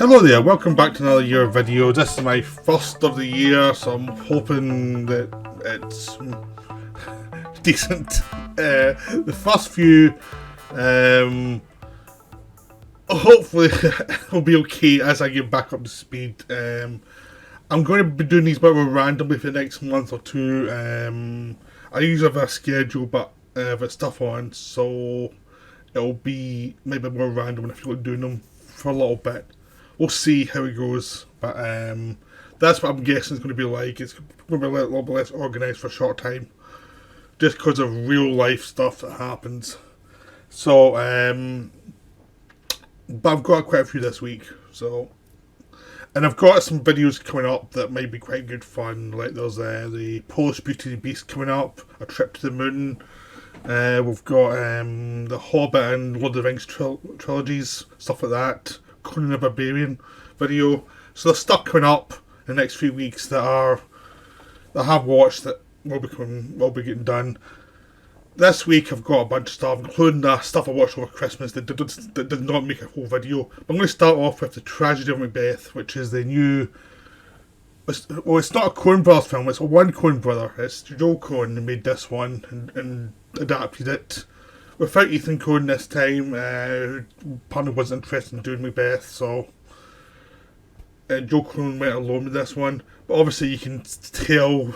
Hello there, welcome back to another year video. This is my first of the year, so I'm hoping that it's decent. The first few, hopefully will be okay as I get back up to speed. I'm going to be doing these bit more randomly for the next month or two. I usually have a schedule, but with stuff on, so it'll be maybe more random when I feel like doing them for a little bit. We'll see how it goes, but that's what I'm guessing it's going to be like. It's going to be a little bit less organised for a short time, just because of real life stuff that happens. So, but I've got quite a few this week, so, and I've got some videos coming up that might be quite good fun. Like there's the Polish Beauty and the Beast coming up, A Trip to the Moon. We've got the Hobbit and Lord of the Rings trilogies, stuff like that. Coen the Barbarian video. So there's stuff coming up in the next few weeks that I have watched that will be getting done. This week I've got a bunch of stuff, including the stuff I watched over Christmas that did not make a whole video. But I'm going to start off with the Tragedy of Macbeth, which is the new. It's not a Coen Brothers film. It's a one Coen brother. It's Joe Coen who made this one and adapted it. Without Ethan Coen this time, who apparently wasn't interested in doing Macbeth, so Joe Coen went alone with this one. But obviously you can tell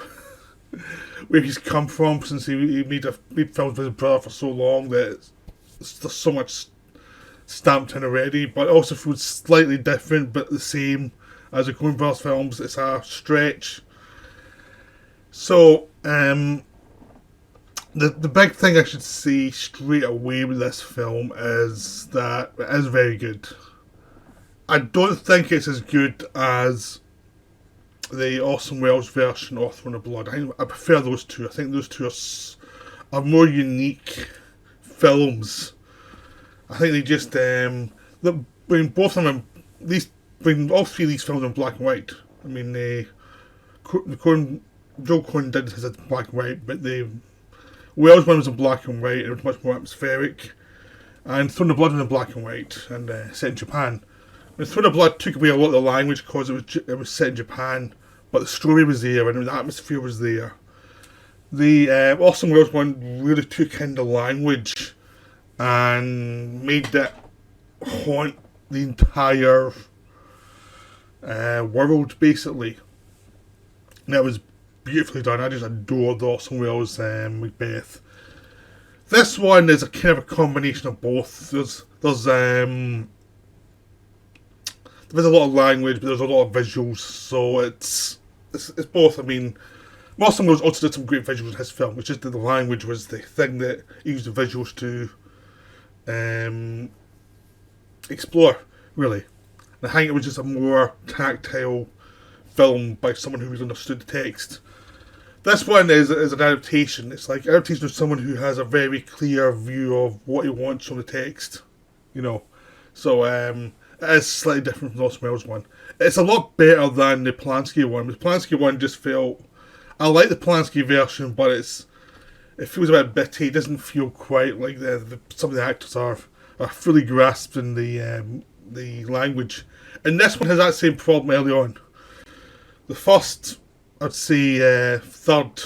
where he's come from, since he made films with his brother for so long that there's so much stamped in already. But it also feels slightly different, but the same as the Coen Brothers films. It's a stretch. So, The big thing I should say straight away with this film is that it is very good. I don't think it's as good as the Orson Welles version of Throne of Blood. I prefer those two. I think those two are more unique films. I think they just when both of them when all three of these films are in black and white. I mean, Joe Coen did his in black and white, but the Wales one was in black and white. It was much more atmospheric. And Throne of Blood was in black and white and set in Japan. And Throne of Blood took away a lot of the language because it was set in Japan, but the story was there and the atmosphere was there. The Orson Welles one really took in the language and made it haunt the entire world, basically. And it was beautifully done. I just adore the Orson Welles Macbeth. This one is a kind of a combination of both. There's a lot of language, but there's a lot of visuals, so it's both. I mean, Orson Welles also did some great visuals in his film, which is that the language was the thing that he used the visuals to explore, really. And I think it was just a more tactile film by someone who really understood the text. This one is an adaptation. It's like adaptation of someone who has a very clear view of what he wants from the text, you know. So it is slightly different from the Orson Welles one. It's a lot better than the Polanski one. The Polanski one just felt, I like the Polanski version, but it feels a bit bitty. It doesn't feel quite like some of the actors are fully grasping the language. And this one has that same problem early on. The first, I'd say, third,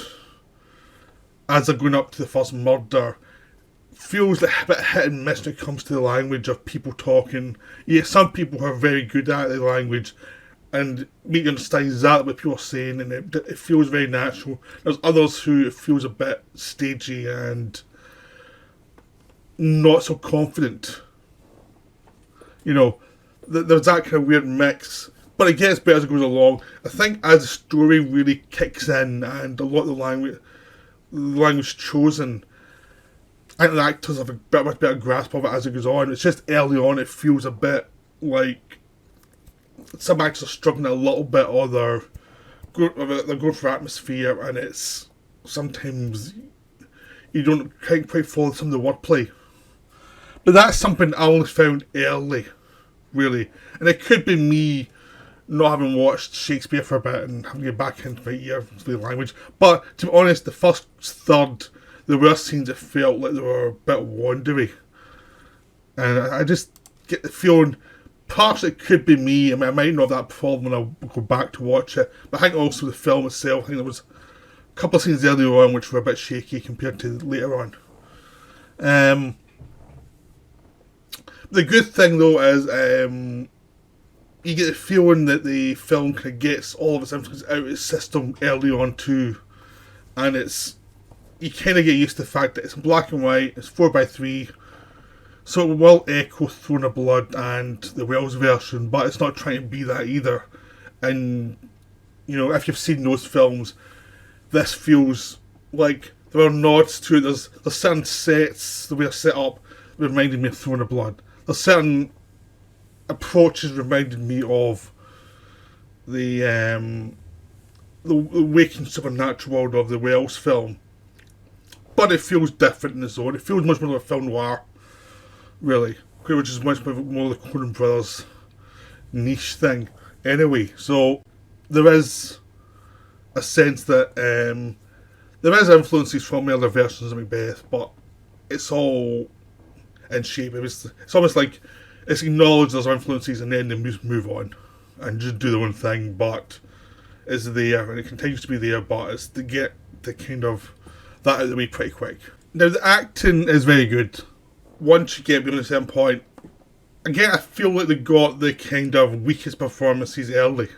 as they're going up to the first murder, feels like a bit hit and miss when it comes to the language of people talking. Yeah, some people are very good at the language and make you understand exactly what people are saying, and it feels very natural. There's others who it feels a bit stagey and not so confident. You know, there's that kind of weird mix. But it gets better as it goes along. I think as the story really kicks in and a lot of the language chosen, I think the actors have a much better grasp of it as it goes on. It's just early on it feels a bit like some actors are struggling a little bit, or they're going for atmosphere, and it's sometimes you don't quite follow some of the wordplay. But that's something I only found early, really. And it could be me not having watched Shakespeare for a bit and having to get back into my ear to the language. But to be honest, the first third, there were scenes that felt like they were a bit wandery. And I just get the feeling perhaps it could be me. I mean, I might not have that problem when I go back to watch it, but I think also the film itself, I think there was a couple of scenes earlier on which were a bit shaky compared to later on. The good thing though is you get the feeling that the film kind of gets all of its influence out of its system early on too, and you kind of get used to the fact that it's in black and white, it's 4:3, so it will echo Throne of Blood and the Welsh version, but it's not trying to be that either. And if you've seen those films, this feels like there are nods to it. There's certain sets, the way they're set up, reminded me of Throne of Blood. There's certain approaches reminded me of the waking supernatural world of the Welsh film, but it feels different in its own. It feels much more like a film noir, really, which is much more the Coen brothers niche thing. Anyway, so there is a sense that there is influences from the other versions of Macbeth, but it's all in shape. It's almost like it's acknowledged those influences and then they move on and just do their own thing, but it's there and it continues to be there, but it's to get the kind of that out of the way pretty quick. Now the acting is very good. Once you get beyond a certain point, again I feel like they got the kind of weakest performances early.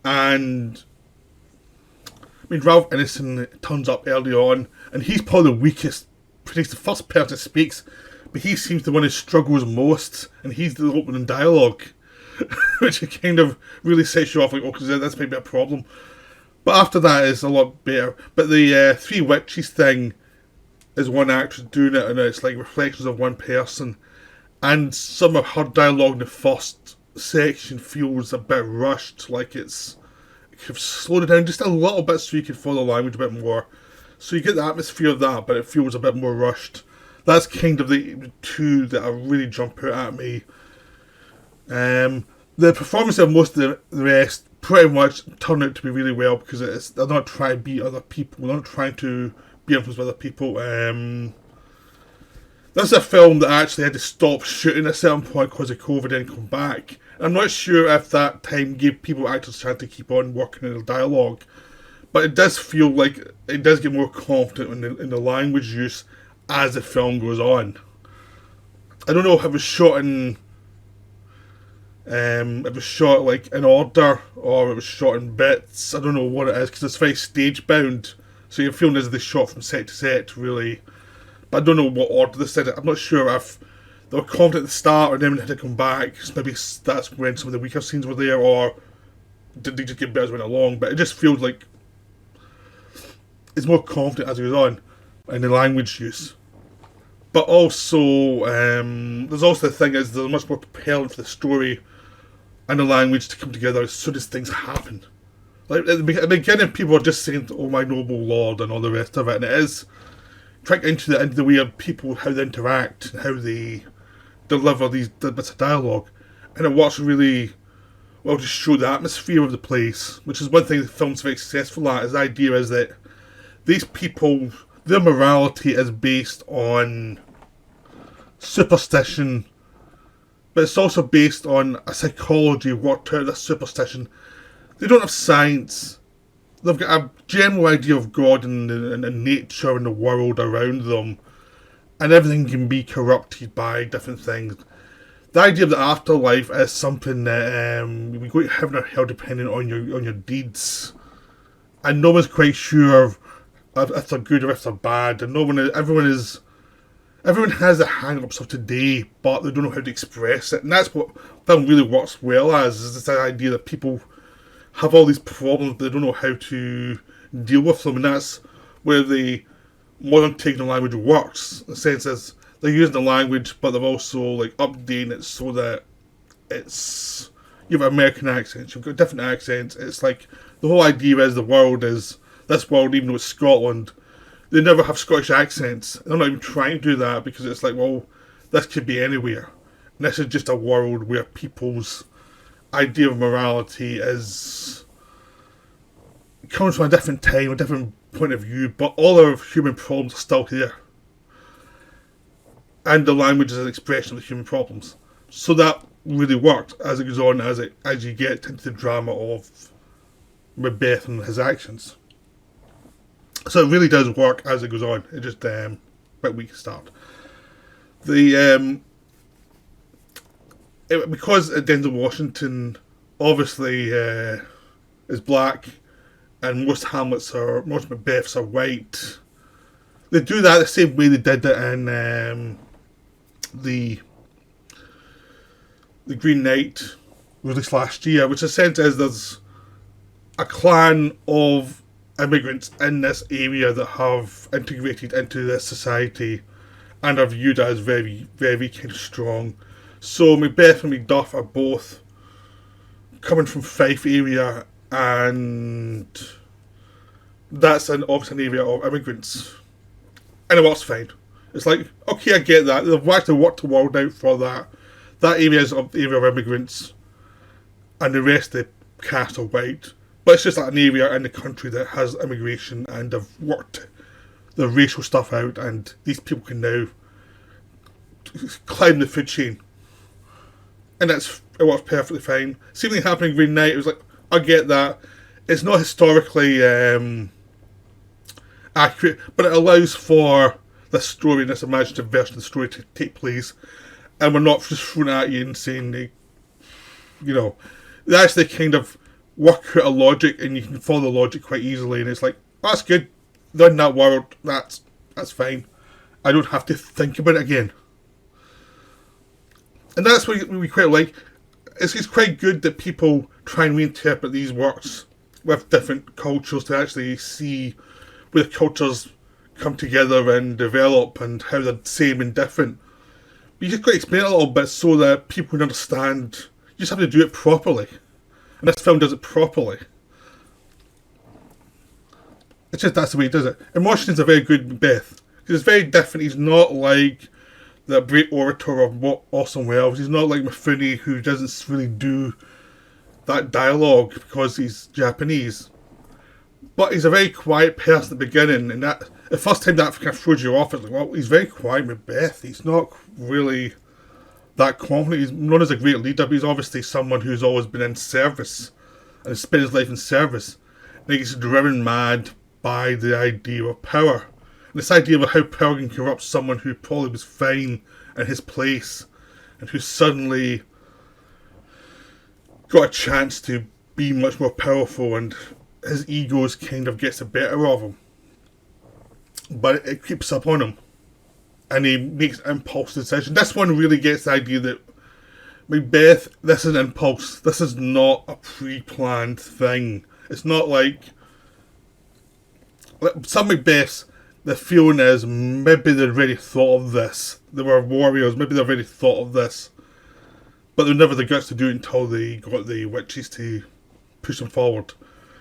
And I mean, Ralph Ineson turns up early on, and he's probably the weakest. He's the first person that speaks, but he seems the one who struggles most, and he's the opening dialogue, which kind of really sets you off like, oh, because that's maybe a problem. But after that, it's a lot better. But the Three Witches thing is one actress doing it, and it's like reflections of one person, and some of her dialogue in the first section feels a bit rushed, like it could have slowed it down just a little bit so you could follow the language a bit more. So you get the atmosphere of that, but it feels a bit more rushed. That's kind of the two that are really jump out at me. The performance of most of the rest pretty much turn out to be really well because they're not trying to be other people. They're not trying to be influenced by other people. This is a film that actually had to stop shooting at a certain point because of COVID and come back. I'm not sure if that time gave people actors a chance to keep on working in the dialogue, but it does feel like it does get more confident in the language use as the film goes on. I don't know if it was shot in like in order or it was shot in bits. I don't know what it is because it's very stage bound, so you're feeling as if they shot from set to set really. But I don't know what order they said it. I'm not sure if they were confident at the start or then when they had to come back. So maybe that's when some of the weaker scenes were there, or did they just get better as went along? But it just feels like it's more confident as it goes on in the language use. But also, there's also the thing is they're much more prepared for the story and the language to come together as soon as things happen. Like at the beginning, people are just saying, "Oh my noble lord," and all the rest of it, and it is trying into the way of people, how they interact, and how they deliver these bits of dialogue, and it works really well to show the atmosphere of the place, which is one thing the film's very successful at. Is the idea is that these people, their morality is based on superstition, but it's also based on a psychology worked out of this superstition. They don't have science. They've got a general idea of God and nature and the world around them, and everything can be corrupted by different things. The idea of the afterlife is something that we go to heaven or hell depending on your deeds, and no one's quite sure if they're good or if they're bad, and everyone has the hang-ups of today, but they don't know how to express it, and that's what film really works well as, is this idea that people have all these problems, but they don't know how to deal with them, and that's where the modern take on language works. The sense is they're using the language, but they're also like updating it so that you have American accents, you've got different accents. It's like the whole idea is this world, even though it's Scotland, they never have Scottish accents. And I'm not even trying to do that because it's like, well, this could be anywhere. And this is just a world where people's idea of morality comes from a different time, a different point of view, but all our human problems are still here. And the language is an expression of the human problems. So that really worked as it goes on, as you get into the drama of Macbeth and his actions. So it really does work as it goes on. It just a bit weak to start. Because Denzel Washington obviously is black, and most Macbeths are white. They do that the same way they did it in the Green Knight released last year, which essentially is there's a clan of immigrants in this area that have integrated into this society and are viewed as very, very kind of strong. So Macbeth and Macduff are both coming from Fife area, and that's obviously an area of immigrants. And it works fine. It's like, okay, I get that. They've actually worked the world out for that. That area is the area of immigrants, and the rest of the cast are white. But it's just like an area in the country that has immigration, and they've worked the racial stuff out, and these people can now climb the food chain. And it works perfectly fine. Same thing happened in Green Knight. It was like, I get that. It's not historically accurate, but it allows for this story, this imaginative version of the story to take place, and we're not just thrown at you and saying, they actually kind of work out a logic, and you can follow the logic quite easily, and it's like, that's good. They're in that world. That's fine. I don't have to think about it again. And that's what we quite like. It's quite good that people try and reinterpret these works with different cultures to actually see where the cultures come together and develop and how they're the same and different. But you just got to explain it a little bit so that people can understand. You just have to do it properly. And this film does it properly. It's just that's the way he does it. And Washington's a very good Macbeth. Because it's very different. He's not like the great orator of Orson Welles. He's not like Mifune, who doesn't really do that dialogue because he's Japanese. But he's a very quiet person at the beginning, and that the first time that kind of throws you off, it's like, well, he's very quiet Macbeth. He's not really that confident. He's known as a great leader, but he's obviously someone who's always been in service and has spent his life in service. And he's driven mad by the idea of power. This idea of how power can corrupt someone who probably was fine in his place and who suddenly got a chance to be much more powerful, and his ego kind of gets the better of him. But it creeps up on him, and he makes an impulse decision. This one really gets the idea that Macbeth, this is an impulse. This is not a pre-planned thing. It's not like some Macbeths, the feeling is maybe they'd already thought of this. They were warriors, maybe they'd already thought of this. But they were never the guts to do it until they got the witches to push them forward.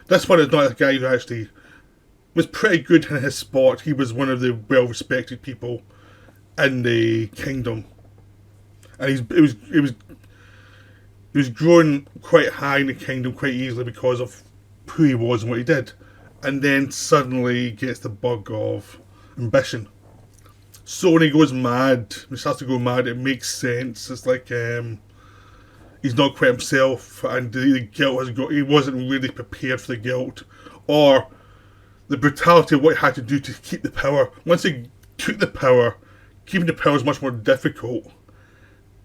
This one is not a guy who actually was pretty good in his sport. He was one of the well-respected people in the kingdom. And he was growing quite high in the kingdom quite easily because of who he was and what he did. And then suddenly gets the bug of ambition. So when he goes mad, when he starts to go mad, it makes sense. It's like he's not quite himself, and the guilt has got. He wasn't really prepared for the guilt or the brutality of what he had to do to keep the power. Once he took the power, keeping the power is much more difficult,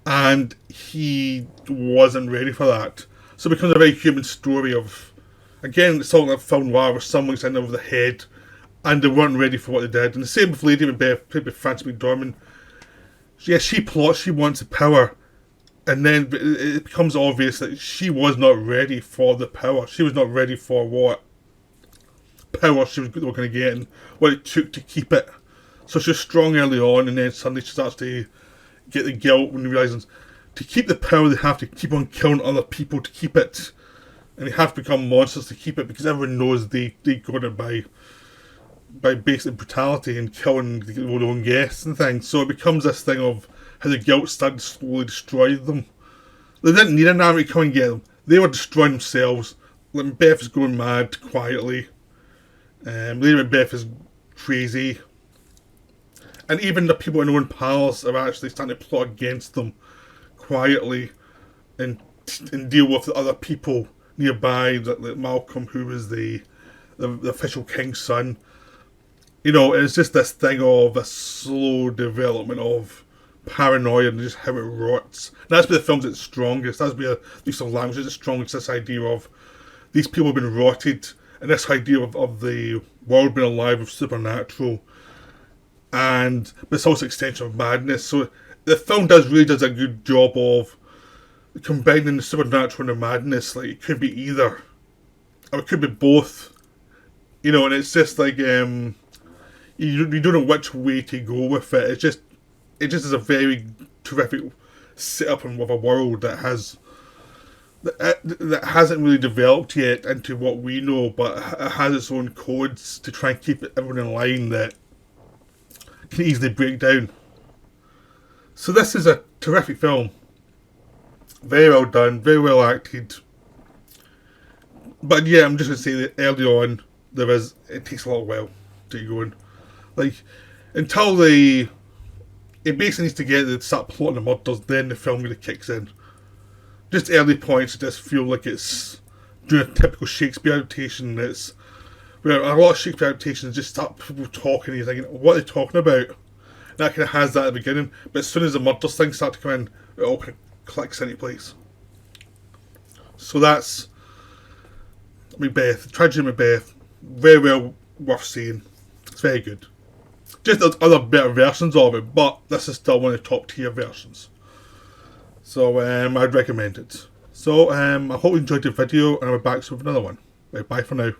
and he wasn't ready for that. So it becomes a very human story of. Again, it's all like film noir where someone's in over the head and they weren't ready for what they did. And the same with Lady Macbeth, played by Frances McDormand. Yes, she plots, she wants the power. And then it becomes obvious that she was not ready for the power. She was not ready for what power she was going to get and what it took to keep it. So she's strong early on, and then suddenly she starts to get the guilt when she realises to keep the power they have to keep on killing other people to keep it. And they have to become monsters to keep it because everyone knows they got it by basic brutality and killing their own guests and things. So it becomes this thing of how the guilt started to slowly destroy them. They didn't need an army to come and get them. They were destroying themselves. Macbeth is going mad quietly. Lady Macbeth is crazy. And even the people in their own palace are actually starting to plot against them quietly and deal with the other people nearby, like Malcolm, who was the official king's son. You know, it's just this thing of a slow development of paranoia and just how it rots. And that's where the film's at its strongest. That's where the use of language is its strongest. This idea of these people have been rotted, and this idea of the world being alive with supernatural, but it's also an extension of madness. So the film really does a good job of combining the supernatural and the madness. Like, it could be either, or it could be both. You know, and it's just like you don't know which way to go with it. It just is a very terrific setup of a world that hasn't really developed yet into what we know, but it has its own codes to try and keep everyone in line that can easily break down. So this is a terrific film. Very well done, very well acted. But yeah, I'm just going to say that early on, it takes a little while to get going. Like, until it basically needs to start plotting the murders, then the film really kicks in. Just early points just feel like it's doing a typical Shakespeare adaptation. Where a lot of Shakespeare adaptations just start people talking and you're thinking, what are they talking about? And that kind of has that at the beginning, but as soon as the murders things start to come in, it all kind of clicks into place. So that's Macbeth, Tragedy of Macbeth. Very well worth seeing. It's very good. Just there's other better versions of it, but this is still one of the top tier versions. So I'd recommend it. So I hope you enjoyed the video, and I'll be back soon with another one. Right, bye for now.